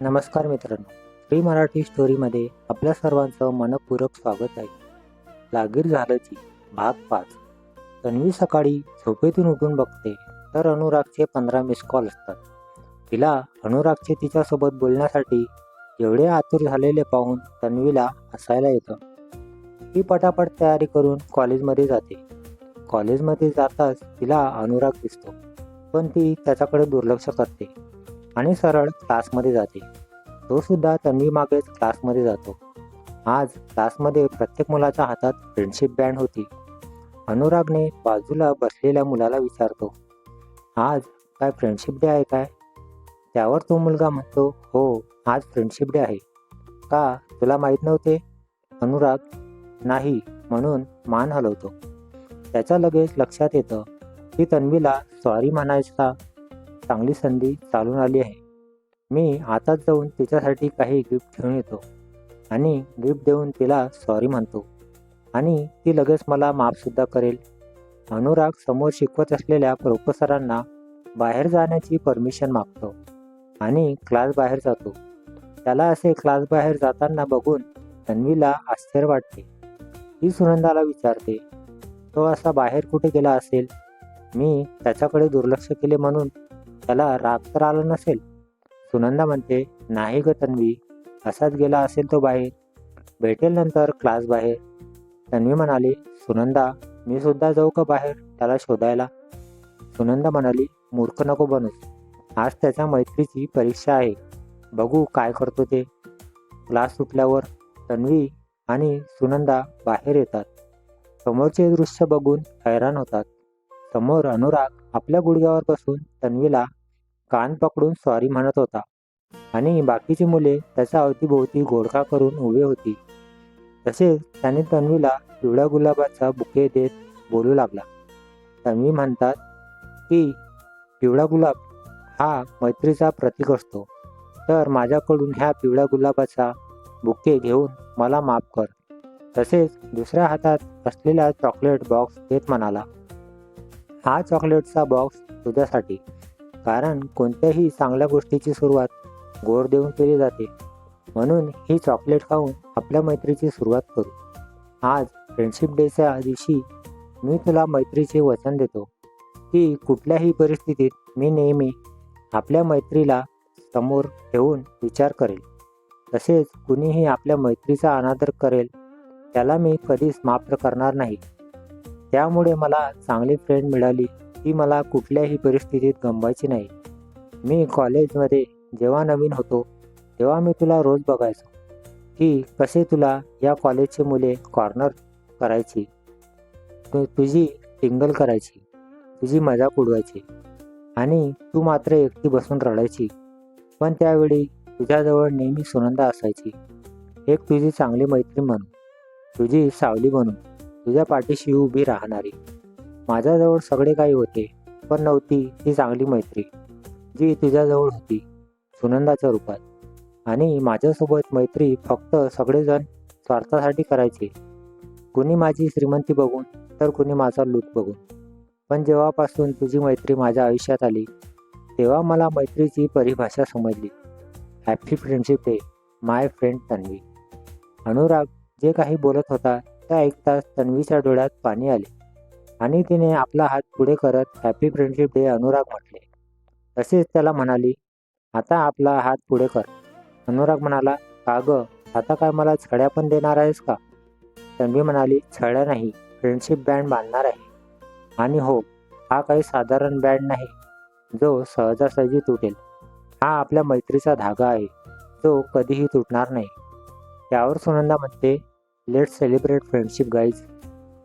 नमस्कार मित्रांनो, फ्री मराठी स्टोरीमध्ये आपल्या सर्वांचं मनपूर्वक स्वागत आहे. लागीर झालंची भाग 5. तन्वी सकाळी झोपेतून उठून बघते तर अनुरागचे 15 मिस कॉल असतात. तिला अनुरागचे तिच्यासोबत बोलण्यासाठी एवढे आतुर झालेले पाहून तन्वीला हसायला येतं. ती पटापट तयारी करून कॉलेजमध्ये जाते. कॉलेजमध्ये जाताच तिला अनुराग दिसतो, पण ती त्याच्याकडे दुर्लक्ष करते आणि सरळ क्लासमध्ये जाते. तो सुद्धा तन्वी मागेच क्लासमध्ये जातो. आज क्लासमध्ये प्रत्येक मुलाच्या हातात फ्रेंडशिप बँड होती. अनुरागने बाजूला बसलेल्या मुलाला विचारतो, आज काय फ्रेंडशिप डे आहे काय? त्यावर तो मुलगा म्हणतो, हो, आज फ्रेंडशिप डे आहे. का, तुला माहीत नव्हते? अनुराग नाही म्हणून मान हलवतो. त्याच्या लगेच लक्षात येतं की तन्वीला सॉरी म्हणायचा चांगली संधी चालून आली आहे. मी आताच जाऊन तिच्यासाठी काही गिफ्ट घेऊन येतो आणि गिफ्ट देऊन तिला सॉरी म्हणतो आणि ती लगेच मला माफसुद्धा करेल. अनुराग समोर शिकवत असलेल्या प्रोफेसरांना बाहेर जाण्याची परमिशन मागतो आणि क्लास बाहेर जातो. त्याला असे क्लास बाहेर जाताना बघून तन्वीला आश्चर्य वाटते. ती सुनंदाला विचारते, तो असा बाहेर कुठे गेला असेल? मी त्याच्याकडे दुर्लक्ष केले म्हणून त्याला राग तर आला नसेल? सुनंदा म्हणते, नाही ग तन्वी, असाच गेला असेल तो बाहेर, भेटेल नंतर क्लास बाहेर. तन्वी म्हणाली, सुनंदा, मी सुद्धा जाऊ का बाहेर त्याला शोधायला? सुनंदा म्हणाली, मूर्ख नको बनूस, आज त्याच्या मैत्रीची परीक्षा आहे, बघू काय करतो ते. क्लास सुटल्यावर तन्वी आणि सुनंदा बाहेर येतात. समोरचे दृश्य बघून हैराण होतात. समोर अनुराग आपल्या गुडघ्यावर बसून तन्वीला कान पकडून सॉरी म्हणत होता आणि बाकीची मुले त्याच्या अवतीभोवती घोळका करून उभे होती. तसेच त्याने तन्वीला पिवळ्या गुलाबाचा बुके देत बोलू लागला. तन्वी म्हणतात की पिवळा गुलाब हा मैत्रीचा प्रतीक असतो, तर माझ्याकडून ह्या पिवळ्या गुलाबाचा बुके घेऊन मला माफ कर. तसेच दुसऱ्या हातात असलेला चॉकलेट बॉक्स देत म्हणाला, हा चॉकलेटचा बॉक्स तुझ्यासाठी, कारण कोणत्याही चांगल्या गोष्टीची सुरुवात गोड देऊन केली जाते, म्हणून ही चॉकलेट खाऊन आपल्या मैत्रीची सुरुवात करू. आज फ्रेंडशिप डेच्या दिवशी मी तुला मैत्रीचे वचन देतो की कुठल्याही परिस्थितीत मी नेहमी आपल्या मैत्रीला समोर ठेवून विचार करेल. तसेच कुणीही आपल्या मैत्रीचा अनादर करेल त्याला मी कधीच माफ करणार नाही. त्यामुळे मला चांगली फ्रेंड मिळाली, ती मला कुठल्याही परिस्थितीत गमवायची नाही. मी कॉलेजमध्ये जेव्हा नवीन होतो तेव्हा मी तुला रोज बघायचो की कसे तुला या कॉलेजचे मुले कॉर्नर करायची, तुझी टिंगल करायची, तुझी मजाक उडवायची आणि तू मात्र एकटी बसून रडायची. पण त्यावेळी तुझ्याजवळ नेहमी सुनंदा असायची, एक तुझी चांगली मैत्रीण म्हणून, तुझी सावली म्हणून, तुझ्या पाठीशी उभी राहणारी. माझ्याजवळ सगळे काही होते, पण नव्हती ती चांगली मैत्री जी तुझ्याजवळ होती सुनंदाच्या रूपात. आणि माझ्यासोबत मैत्री फक्त सगळेजण स्वार्थासाठी करायचे, कुणी माझी श्रीमंती बघून तर कुणी माझा लूक बघून. पण जेव्हापासून तुझी मैत्री माझ्या आयुष्यात आली तेव्हा मला मैत्रीची परिभाषा समजली. हॅपी फ्रेंडशिप डे माय फ्रेंड तन्वी. अनुराग जे काही बोलत होता ते ऐकताच तन्वीच्या डोळ्यात पाणी आले आणि तिने आपला हात पुढे करत हॅपी फ्रेंडशिप डे अनुराग म्हटले. तसेच त्याला म्हणाली, आता आपला हात पुढे कर. अनुराग म्हणाला, का गं, आता काय मला छड्या पण देणार आहेस का? तन्वी म्हणाली, छड्या नाही, फ्रेंडशिप बँड बांधणार आहे. आणि हो, हा काही साधारण बँड नाही जो सहजासहजी तुटेल. हा आपल्या मैत्रीचा धागा आहे जो कधीही तुटणार नाही. त्यावर सुनंदा म्हणते, लेट्स सेलिब्रेट फ्रेंडशिप गाईज.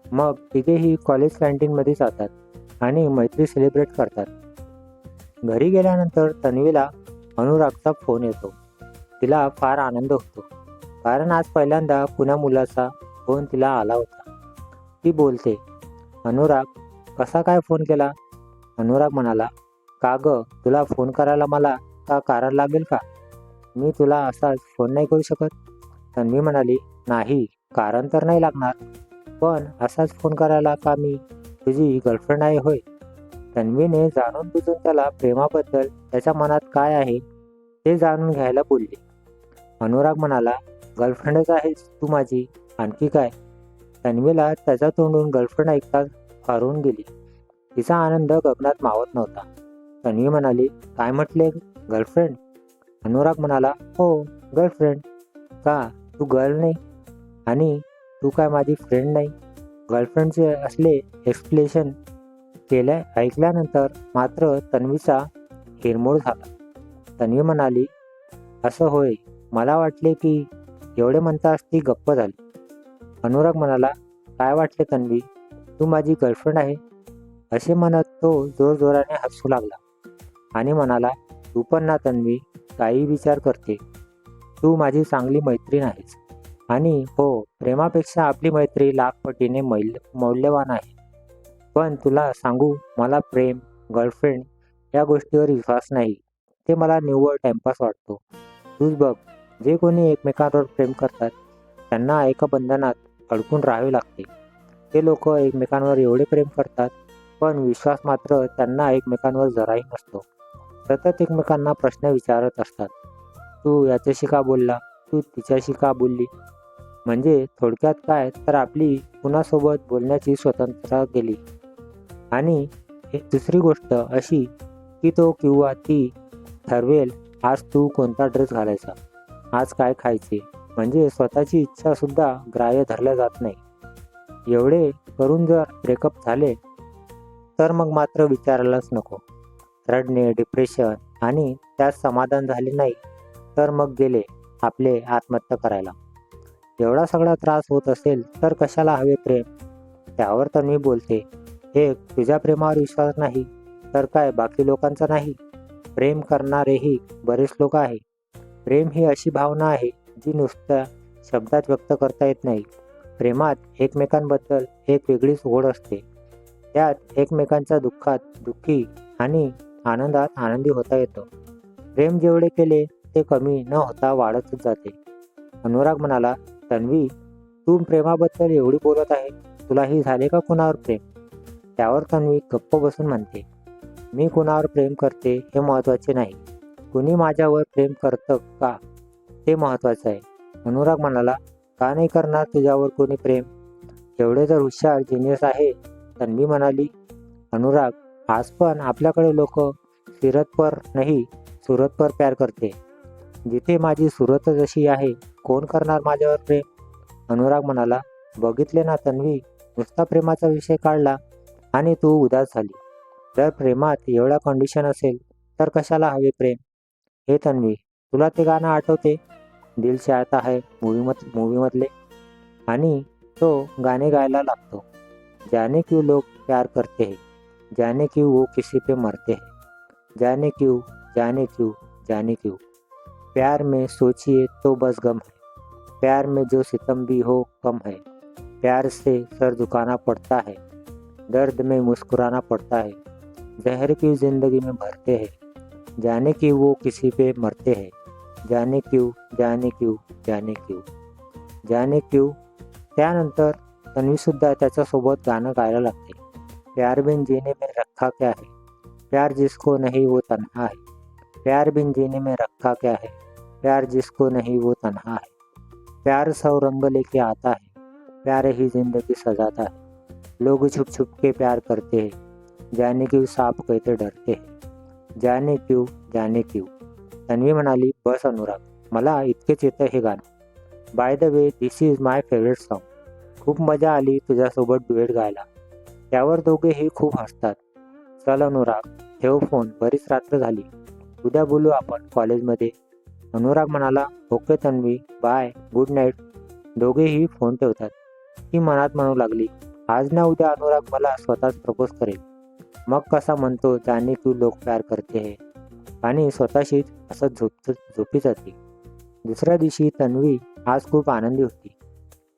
मग तिघेही कॉलेज कॅन्टीनमध्ये जातात आणि मैत्री सेलिब्रेट करतात. घरी गेल्यानंतर तन्वीला अनुरागचा फोन येतो. तिला फार आनंद होतो, कारण आज पहिल्यांदा कुण्या मुलाचा फोन तिला आला होता. ती बोलते, अनुराग, कसा काय फोन केला? अनुराग म्हणाला, का गं, तुला फोन करायला मला का कारण लागेल का? मी तुला असाच फोन नाही करू शकत. तन्वी म्हणाली, नाही, कारण तर नाही लागणार, पण असाच फोन करायला का मी तुझी गर्लफ्रेंड आहे होय? तन्वीने जाणून बुजून त्याला प्रेमाबद्दल त्याच्या मनात काय आहे ते जाणून घ्यायला बोलले. अनुराग म्हणाला, गर्लफ्रेंडच आहेस तू माझी, आणखी काय? तन्वीला त्याच्या तोंडून गर्लफ्रेंड ऐकताच हरवून गेली. तिचा आनंद गगनात मावत नव्हता. तन्वी म्हणाली, काय म्हटले, गर्लफ्रेंड? अनुराग म्हणाला, हो, गर्लफ्रेंड. का, तू गर्ल नाही? आणि तू काय माझी फ्रेंड नाही? गर्लफ्रेंडचे असले एक्सप्लेशन ऐकल्यानंतर मात्र तन्वीचा हिरमोड झाला. तन्वी म्हणाली, असं होय, मला वाटले की एवढे म्हणतास ती गप्प झाली. अनुराग म्हणाला, काय वाटले तन्वी, तू माझी गर्लफ्रेंड आहे? असे म्हणत तो जोरजोराने हसू लागला आणि म्हणाला, तू पण ना तन्वी, काही विचार करते. तू माझी चांगली मैत्रीण आहेस. आणि हो, प्रेमापेक्षा आपली मैत्री लाख पटीने मौल्यवान आहे. पण तुला सांगू, मला प्रेम, गर्लफ्रेंड या गोष्टीवर विश्वास नाही. ते मला निव्वळ टाइमपास वाटतो. तूच बघ, जे कोणी एकमेकांवर प्रेम करतात त्यांना एका बंधनात अडकून राहावे लागते. ते लोक एकमेकांवर एवढे प्रेम करतात, पण विश्वास मात्र त्यांना एकमेकांवर जराही नसतो. सतत एकमेकांना प्रश्न विचारत असतात. तू याच्याशी का बोलला, तू तिच्याशी का बोलली? म्हणजे थोडक्यात काय तर आपली कुणासोबत बोलण्याची स्वतंत्रता गेली. आणि दुसरी गोष्ट अशी की तो किंवा ती ठरवेल आज तू कोणता ड्रेस घालायचा, आज काय खायचे, म्हणजे स्वतःची इच्छा सुद्धा ग्राह्य धरल्या जात नाही. एवढे करून जर ब्रेकअप झाले तर मग मात्र विचारायलाच नको. रडणे, डिप्रेशन आणि त्यात समाधान झाले नाही तर मग गेले आपले आत्महत्या करायला. एवढा सगळा त्रास होत असेल तर कशाला हवे प्रेम? त्यावर तन्वी बोलते, एक तुझ्या प्रेमावर विश्वास नाही तर काय बाकी लोकांचा नाही? प्रेम करणारेही बरेच लोक आहे. प्रेम ही अशी भावना आहे जी नुसत्या शब्दात व्यक्त करता येत नाही. प्रेमात एकमेकांबद्दल एक वेगळीच ओढ असते. त्यात एकमेकांच्या दुःखात दुःखी आणि आनंदात आनंदी होता येतो. प्रेम जेवढे केले ते कमी न होता वाढतच जाते. अनुराग म्हणाला, तन्वी, तू प्रेमाबद्दल एवढी बोलत आहे, तुलाही झाले का कुणावर प्रेम? त्यावर तन्वी गप्प बसून म्हणते, मी कुणावर प्रेम करते हे महत्त्वाचे नाही, कुणी माझ्यावर प्रेम करतं का ते महत्त्वाचं आहे. अनुराग म्हणाला, का नाही करणार तुझ्यावर कोणी प्रेम? एवढे जर हुशार जिनियस आहे. तन्वी म्हणाली, अनुराग, आज पण आपल्याकडे लोक सिरत पर नाही सुरत पर प्यार करते. जिथे माझी सुरतच अशी आहे, कोण करणार माझ्यावर प्रेम? अनुराग म्हणाला, बघितले ना तन्वी, नुसता प्रेमाचा विषय काढला आणि तू उदास झाली. जर प्रेमात एवढा कंडिशन असेल तर कशाला हवे प्रेम? हे तन्वी, तुला ते गाणं आठवते, दिल चाहता है मूवीमधले? आणि तो गाणे गायला लागतो, जाने क्यों लोग प्यार करते हैं, जाने क्यों वो किसी पे मरते हैं, जाने क्यों, जाने क्यों, जाने क्यों, प्यार में सोचिए तो बस गम है, प्यार में जो सितम भी हो कम है, प्यार से सर झुकाना पड़ता है, दर्द में मुस्कुराना पड़ता है, जहर की जिंदगी में भरते हैं, जाने क्यों वो किसी पे मरते हैं, जाने क्यों, जाने क्यों, जाने क्यों, जाने क्यों. त्यानंतर तन्वीसुद्धा त्याच्यासोबत गाणं गायला लागते, प्यार बिन जीने में रखा क्या है, प्यार जिसको नहीं वो तन्हा है, प्यार बिन जीने में रखा क्या है, प्यार जिसको नहीं वो तन्हा है, प्यार सौ रंग लेके आता है, प्यार ही जिंदगी सजाता है, लोग छुप छुप के प्यार करते हैं, जाने क्यों सांप कहते डरते हैं, जाने क्यों, जाने क्यों. तन्वी म्हणाली, बस अनुराग, मला इतकेच येतं हे गाणं. By the way, this is my favourite song. खूप मजा आली तुझ्यासोबत डुएट गायला. त्यावर दोघेही खूप हसतात. चल अनुराग, ठेव फोन, बरीच रात्र झाली, उद्या बोलू आपण कॉलेजमध्ये. अनुराग म्हणाला, okay Tanvi, bye, good night. दोघेही फोन ठेवतात. ती मनात म्हणू लागली, आज ना उद्या अनुराग मला स्वतःच प्रपोज करेल. मग कसा म्हणतो, जाने क्यों लोग प्यार करते है, आणि स्वतःशीच असं झोपी जाते. दुसऱ्या दिवशी तन्वी आज खूप आनंदी होती,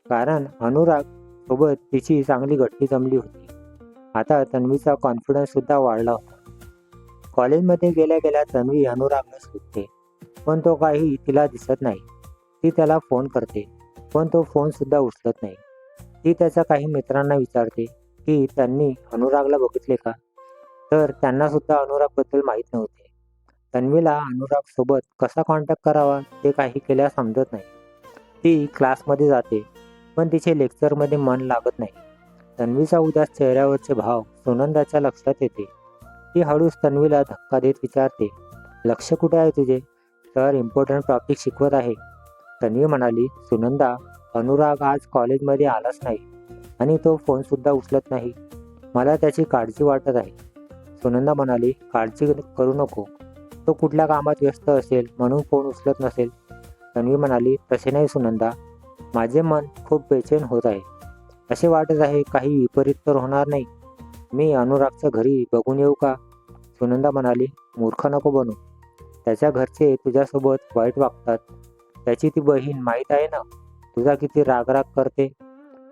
कारण अनुराग सोबत तिची चांगली गट्टी जमली होती. आता तन्वीचा कॉन्फिडन्स सुद्धा वाढला होता. कॉलेजमध्ये गेल्या गेल्या तन्वी अनुरागला शोधते, पण तो काही तिला दिसत नाही. ती त्याला फोन करते, पण तो फोन सुद्धा उचलत नाही. ती त्याच्या काही मित्रांना विचारते की त्यांनी अनुरागला बघितले का, तर त्यांना सुद्धा अनुरागबद्दल माहीत नव्हते. तन्वीला अनुराग सोबत कसा कॉन्टॅक्ट करावा ते काही केल्यास समजत नाही. ती क्लासमध्ये जाते पण तिचे लेक्चरमध्ये मन लागत नाही. तन्वीचा उदास चेहऱ्यावरचे भाव सुनंदाच्या लक्षात येते. ती हळूच तन्वीला धक्का देत विचारते, लक्ष कुठे आहे तुझे? सर इम्पॉर्टंट टॉपिक शिकवत आहे. तन्वी म्हणाली, सुनंदा, अनुराग आज कॉलेजमध्ये आलाच नाही आणि तो फोनसुद्धा उचलत नाही. मला त्याची काळजी वाटत आहे. सुनंदा म्हणाली, काळजी करू नको. तो कुठल्या कामात व्यस्त असेल म्हणून फोन उचलत नसेल. तन्वी म्हणाली, तसे नाही सुनंदा, माझे मन खूप बेचैन होत आहे. असे वाटत आहे काही विपरीत तर होणार नाही. मी अनुरागच्या घरी बघून येऊ का? सुनंदा म्हणाली, मूर्ख नको बनू. त्याच्या घरचे तुझ्यासोबत वाईट वागतात. त्याची ती बहीण माहीत आहे ना तुझा किती रागराग करते.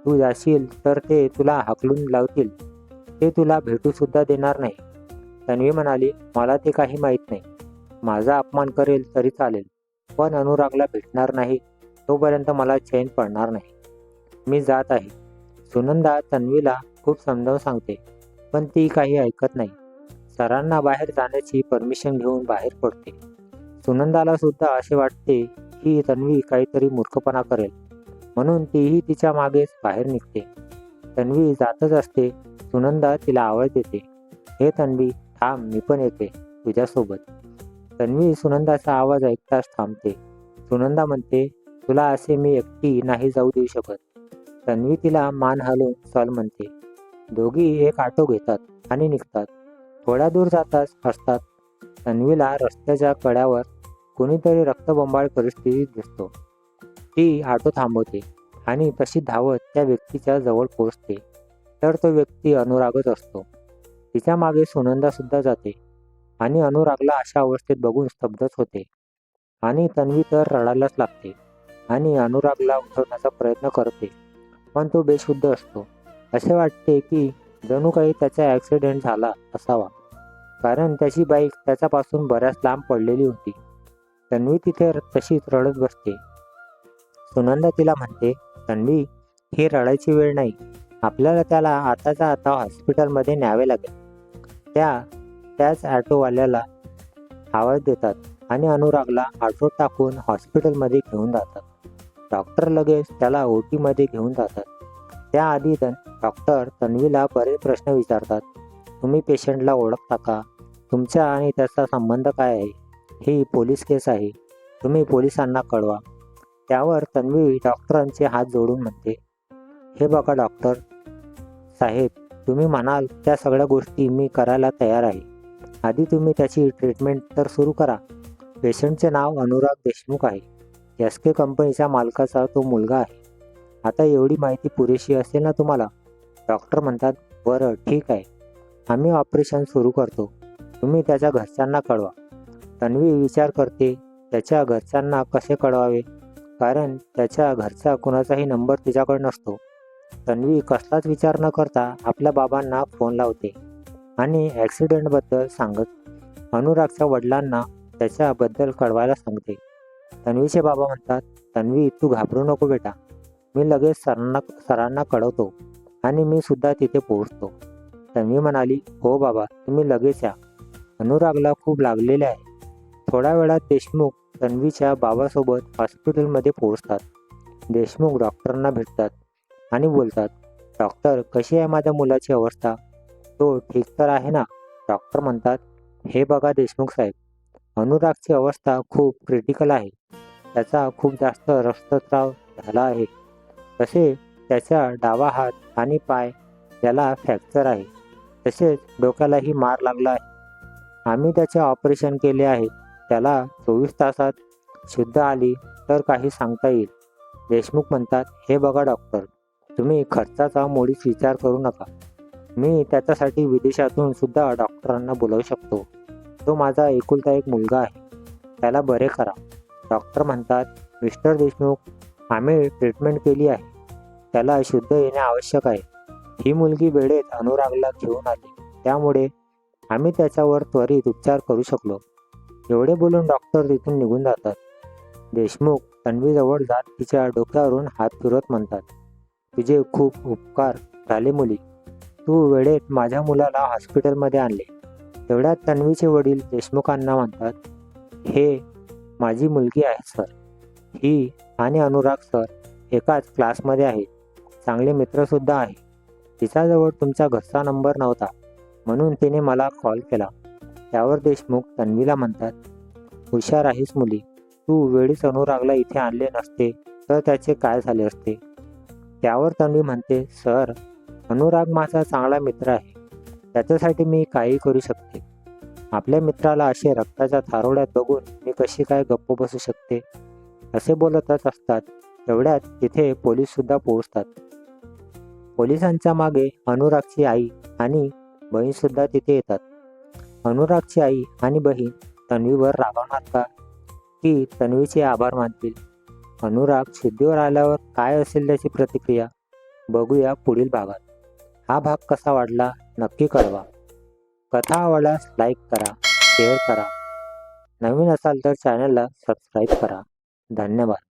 तू जाशील तर ते तुला हाकलून लावतील. ते तुला भेटूसुद्धा देणार नाही. तन्वी म्हणाली, मला ते काही माहीत नाही. माझा अपमान करेल तरी चालेल पण अनुरागला भेटणार नाही तोपर्यंत मला चैन पडणार नाही. मी जात आहे. सुनंदा तन्वीला खूप समजावून सांगते पण ती काही ऐकत नाही. सरांना बाहेर जाण्याची परमिशन घेऊन बाहेर पडते. सुनंदाला सुद्धा असे वाटते की तन्वी काहीतरी मूर्खपणा करेल म्हणून तीही तिच्या मागेच बाहेर निघते. तन्वी जातच असते. सुनंदा तिला आवाज देते, हे तन्वी थांब, मी पण येते तुझ्यासोबत. तन्वी सुनंदाचा आवाज ऐकताच थांबते. सुनंदा म्हणते, तुला असे मी एकटी नाही जाऊ देऊ शकत. तन्वी तिला मान हलवून चल म्हणते. दोघी एक ऑटो घेतात आणि निघतात. थोड्या दूर जाताच असतात तन्वीला रस्त्याच्या कड्यावर कोणीतरी रक्तबंबाळ परिस्थितीत दिसतो. ती ऑटो थांबवते आणि तशी धावत त्या व्यक्तीच्या जवळ पोहोचते तर तो व्यक्ती अनुरागच असतो. तिच्या मागे सुनंदा सुद्धा जाते आणि अनुरागला अशा अवस्थेत बघून स्तब्धच होते. आणि तन्वी तर रडायलाच लागते आणि अनुरागला उठवण्याचा प्रयत्न करते पण तो बेशुद्ध असतो. असे वाटते की जणू काही त्याचा ॲक्सिडेंट झाला असावा कारण त्याची बाईक त्याच्यापासून बऱ्याच लांब पडलेली होती. तन्वी तिथे तशीच रडत बसते. सुनंदा तिला म्हणते, तन्वी, ही रडायची वेळ नाही. आपल्याला त्याला आताच्या आता हॉस्पिटलमध्ये न्यावे लागेल. त्याच ऑटोवाल्याला आवाज देतात आणि अनुरागला ऑटोत टाकून हॉस्पिटलमध्ये घेऊन जातात. डॉक्टर लगेच त्याला ओटीमध्ये घेऊन जातात. त्याआधी डॉक्टर तन्वीला बरेच प्रश्न विचारतात. तुम्ही पेशंटला ओळखता का? तुमचा आणि त्याचा संबंध काय आहे? ही पोलीस केस आहे. तुम्ही पोलिसांना कळवा. त्यावर तन्वी डॉक्टरांचे हात जोडून म्हणते, हे बघा डॉक्टर साहेब, तुम्ही म्हणाल त्या सगळ्या गोष्टी मी करायला तयार आहे. आधी तुम्ही त्याची ट्रीटमेंट तर सुरू करा. पेशंटचे नाव अनुराग देशमुख आहे. SK कंपनीच्या मालकाचा तो मुलगा आहे. आता एवढी माहिती पुरेशी असेल ना तुम्हाला? डॉक्टर म्हणतात, बरं ठीक आहे, आम्ही ऑपरेशन सुरू करतो. तुम्ही त्याच्या घरच्यांना कळवा. तन्वी विचार करते, त्याच्या घरच्यांना कसे कळवावे कारण त्याच्या घरचा कुणाचाही नंबर तिच्याकडे नसतो. तन्वी कसलाच विचार न करता आपल्या बाबांना फोन लावते आणि ॲक्सिडेंटबद्दल सांगत अनुरागच्या वडिलांना त्याच्याबद्दल कळवायला सांगते. तन्वीचे बाबा म्हणतात, तन्वी तू घाबरू नको बेटा, मी लगेच सरांना कळवतो आणि मी सुद्धा तिथे पोहोचतो. तन्वी म्हणाली, हो बाबा, तुम्ही लगेच या. अनुरागला खूप लागलेले आहे. थोड्या वेळात देशमुख तन्वीच्या बाबासोबत हॉस्पिटलमध्ये पोहोचतात. देशमुख डॉक्टरांना भेटतात आणि बोलतात, डॉक्टर कशी आहे माझ्या मुलाची अवस्था? तो ठीक तर आहे ना? डॉक्टर म्हणतात, हे बघा देशमुख साहेब, अनुरागची अवस्था खूप क्रिटिकल आहे. त्याचा खूप जास्त रक्तस्राव झाला आहे. तसे त्याचा डावा हात आणि पाय याला फ्रॅक्चर आहे. तसेच डोक्यालाही मार लागला आहे. आम्ही त्याचे ऑपरेशन केले आहे. त्याला 24 तासात शुद्ध आली तर काही सांगता येईल. देशमुख म्हणतात, हे बघा डॉक्टर, तुम्ही खर्चाचा मुळीच विचार करू नका. मी त्याच्यासाठी विदेशातून सुद्धा डॉक्टरांना बोलवू शकतो. तो माझा एकुलता एक मुलगा आहे. त्याला बरे करा. डॉक्टर म्हणतात, मिस्टर देशमुख, आम्ही ट्रीटमेंट केली आहे. त्याला शुद्ध येणे आवश्यक आहे. ही मुलगी वेळेत अनुरागला घेऊन आली त्यामुळे आम्ही त्याच्यावर त्वरित उपचार करू शकलो. एवढे बोलून डॉक्टर तिथून निघून जातात. देशमुख तन्वीजवळ जात तिच्या डोक्यावरून हात फिरवत म्हणतात, तुझे खूप उपकार झाले मुली. तू वेळेत माझ्या मुलाला हॉस्पिटलमध्ये आणले तेवढ्यात तन्वीचे वडील देशमुखांना म्हणतात, हे माझी मुलगी आहे सर. ही आणि अनुराग सर एकाच क्लासमध्ये आहेत. चांगले मित्रसुद्धा आहे. तिच्याजवळ तुमचा घरचा नंबर नव्हता म्हणून तिने मला कॉल केला. त्यावर देशमुख तन्वीला म्हणतात, हुशार आहेस मुली. तू वेळीच अनुरागला इथे आणले नसते तर त्याचे काय झाले असते. त्यावर तन्वी म्हणते, सर अनुराग माझा चांगला मित्र आहे. त्याच्यासाठी मी काही करू शकते. आपल्या मित्राला असे रक्ताच्या थारोळ्यात बघून मी कशी काय गप्प बसू शकते. असे बोलतच असतात तेवढ्यात तिथे पोलीससुद्धा पोहोचतात. पोलिसांच्या मागे अनुरागची आई आणि बहीणसुद्धा तिथे येतात. अनुरागची आई आणि बहीण तन्वीवर रागावणार का की तन्वीचे आभार मानतील. अनुराग शुद्धीवर आल्यावर काय असेल त्याची प्रतिक्रिया बघूया पुढील भागात. हा भाग कसा वाटला नक्की कळवा. कथा आवडल्यास लाईक करा, शेअर करा. नवीन असाल तर चॅनलला सबस्क्राईब करा. धन्यवाद.